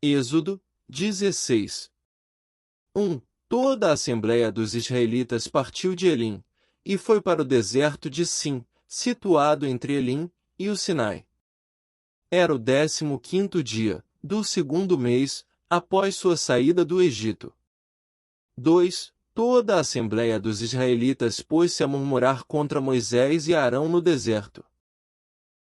Êxodo 16. 1. Toda a assembleia dos israelitas partiu de Elim, e foi para o deserto de Sim, situado entre Elim e o Sinai. Era o 15º dia, do segundo mês, após sua saída do Egito. 2. Toda a assembleia dos israelitas pôs-se a murmurar contra Moisés e Arão no deserto.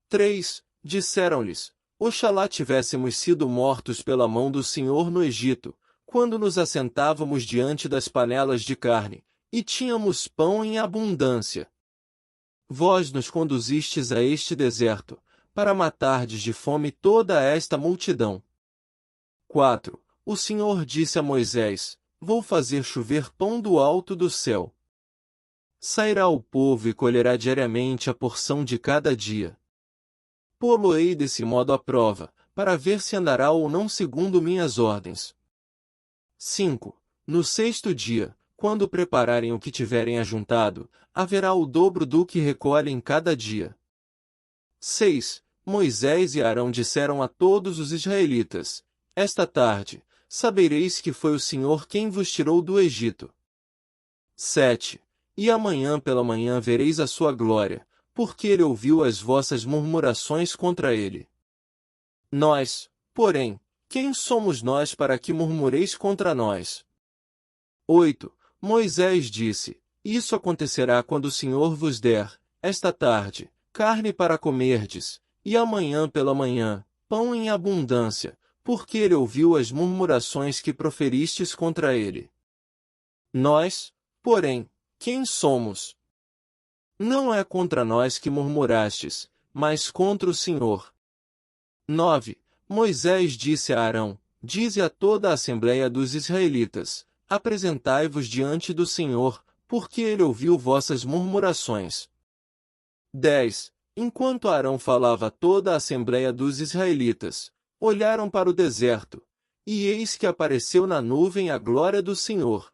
3. Disseram-lhes: Oxalá tivéssemos sido mortos pela mão do Senhor no Egito, quando nos assentávamos diante das panelas de carne, e tínhamos pão em abundância. Vós nos conduzistes a este deserto, para matardes de fome toda esta multidão. 4. O Senhor disse a Moisés: Vou fazer chover pão do alto do céu. Sairá o povo e colherá diariamente a porção de cada dia. Pô-lo-ei desse modo à prova, para ver se andará ou não segundo minhas ordens. 5. No sexto dia, quando prepararem o que tiverem ajuntado, haverá o dobro do que recolhem cada dia. 6. Moisés e Arão disseram a todos os israelitas: Esta tarde, sabereis que foi o Senhor quem vos tirou do Egito. 7. E amanhã pela manhã vereis a sua glória, porque ele ouviu as vossas murmurações contra ele. Nós, porém, quem somos nós para que murmureis contra nós? 8. Moisés disse: Isso acontecerá quando o Senhor vos der, esta tarde, carne para comerdes, e amanhã pela manhã, pão em abundância, porque ele ouviu as murmurações que proferistes contra ele. Nós, porém, quem somos? Não é contra nós que murmurastes, mas contra o Senhor. 9. Moisés disse a Arão: Dize a toda a assembleia dos israelitas: Apresentai-vos diante do Senhor, porque ele ouviu vossas murmurações. 10. Enquanto Arão falava a toda a assembleia dos israelitas, olharam para o deserto, e eis que apareceu na nuvem a glória do Senhor.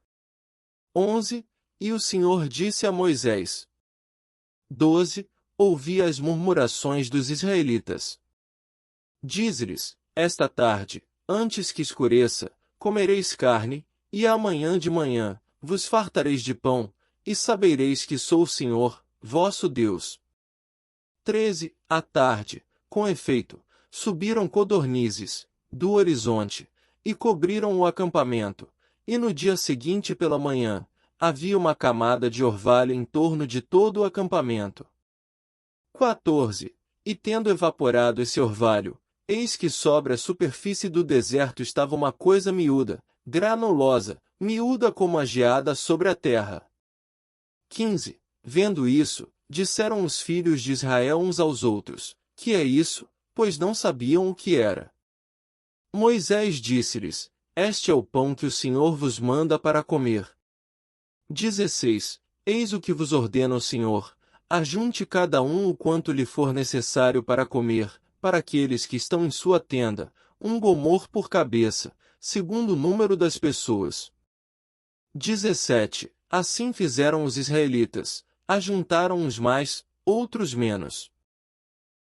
11. E o Senhor disse a Moisés. 12. Ouvi as murmurações dos israelitas. Dize-lhes: Esta tarde, antes que escureça, comereis carne, e amanhã de manhã, vos fartareis de pão, e sabereis que sou o Senhor, vosso Deus. 13. À tarde, com efeito, subiram codornizes, do horizonte, e cobriram o acampamento, e no dia seguinte pela manhã, havia uma camada de orvalho em torno de todo o acampamento. 14. E tendo evaporado esse orvalho, eis que sobre a superfície do deserto estava uma coisa miúda, granulosa, miúda como a geada sobre a terra. 15. Vendo isso, disseram os filhos de Israel uns aos outros: Que é isso? Pois não sabiam o que era. Moisés disse-lhes: Este é o pão que o Senhor vos manda para comer. 16. Eis o que vos ordena o Senhor: ajunte cada um o quanto lhe for necessário para comer, para aqueles que estão em sua tenda, um gomor por cabeça, segundo o número das pessoas. 17. Assim fizeram os israelitas, ajuntaram uns mais, outros menos.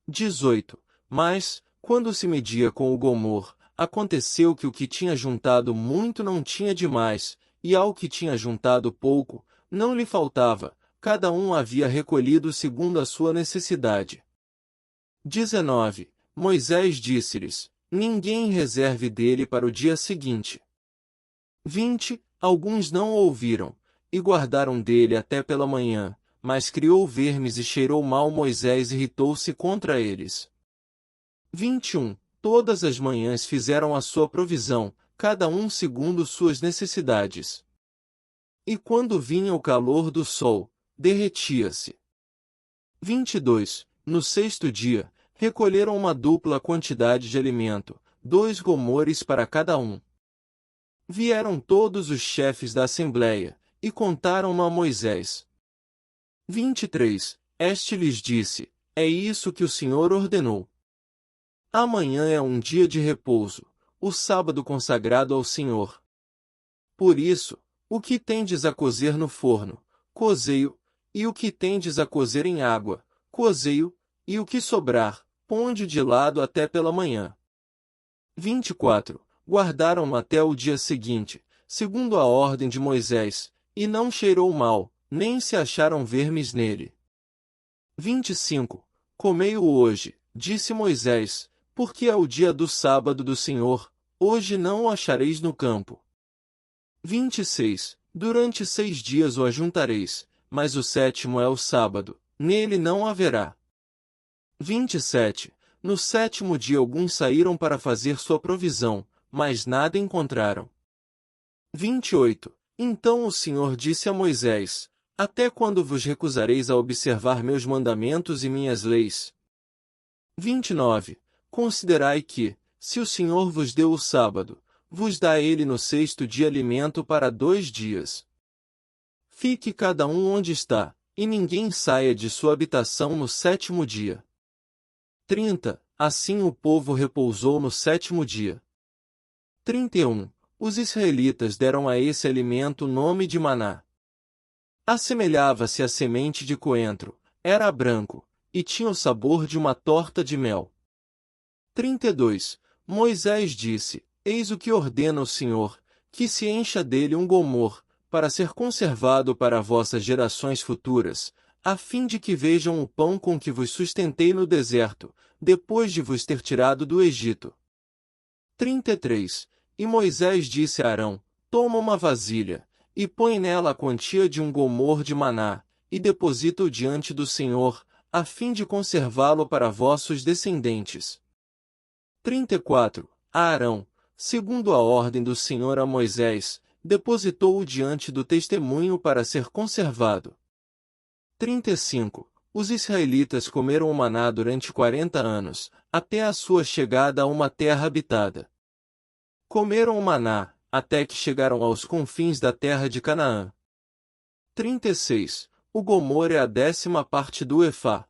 18. Mas, quando se media com o gomor, aconteceu que o que tinha juntado muito não tinha demais, e ao que tinha juntado pouco, não lhe faltava, cada um havia recolhido segundo a sua necessidade. 19. Moisés disse-lhes: Ninguém reserve dele para o dia seguinte. 20. Alguns não ouviram, e guardaram dele até pela manhã, mas criou vermes e cheirou mal. Moisés irritou-se contra eles. 21. Todas as manhãs fizeram a sua provisão, cada um segundo suas necessidades. E quando vinha o calor do sol, derretia-se. 22. No sexto dia, recolheram uma dupla quantidade de alimento, 2 gomores para cada um. Vieram todos os chefes da assembleia, e contaram-no a Moisés. 23. Este lhes disse: É isso que o Senhor ordenou. Amanhã é um dia de repouso, o sábado consagrado ao Senhor. Por isso, o que tendes a cozer no forno, cozei-o, e o que tendes a cozer em água, cozei-o, e o que sobrar, ponde de lado até pela manhã. 24. guardaram-no até o dia seguinte, segundo a ordem de Moisés, e não cheirou mal, nem se acharam vermes nele. 25. Comei-o hoje, disse Moisés, porque é o dia do sábado do Senhor, hoje não o achareis no campo. 26. Durante 6 dias o ajuntareis, mas o sétimo é o sábado, nele não haverá. 27. No sétimo dia alguns saíram para fazer sua provisão, mas nada encontraram. 28. Então o Senhor disse a Moisés: Até quando vos recusareis a observar meus mandamentos e minhas leis? 29. Considerai que, se o Senhor vos deu o sábado, vos dá ele no sexto dia alimento para 2 dias. Fique cada um onde está, e ninguém saia de sua habitação no sétimo dia. 30. Assim o povo repousou no sétimo dia. 31. Os israelitas deram a esse alimento o nome de maná. Assemelhava-se à semente de coentro, era branco, e tinha o sabor de uma torta de mel. 32. Moisés disse: Eis o que ordena o Senhor, que se encha dele um gomor, para ser conservado para vossas gerações futuras, a fim de que vejam o pão com que vos sustentei no deserto, depois de vos ter tirado do Egito. 33. E Moisés disse a Arão: Toma uma vasilha, e põe nela a quantia de um gomor de maná, e deposita-o diante do Senhor, a fim de conservá-lo para vossos descendentes. 34. A Arão, segundo a ordem do Senhor a Moisés, depositou-o diante do testemunho para ser conservado. 35. Os israelitas comeram o maná durante 40 anos, até a sua chegada a uma terra habitada. Comeram o maná, até que chegaram aos confins da terra de Canaã. 36. O gomor é a 10ª parte do efá.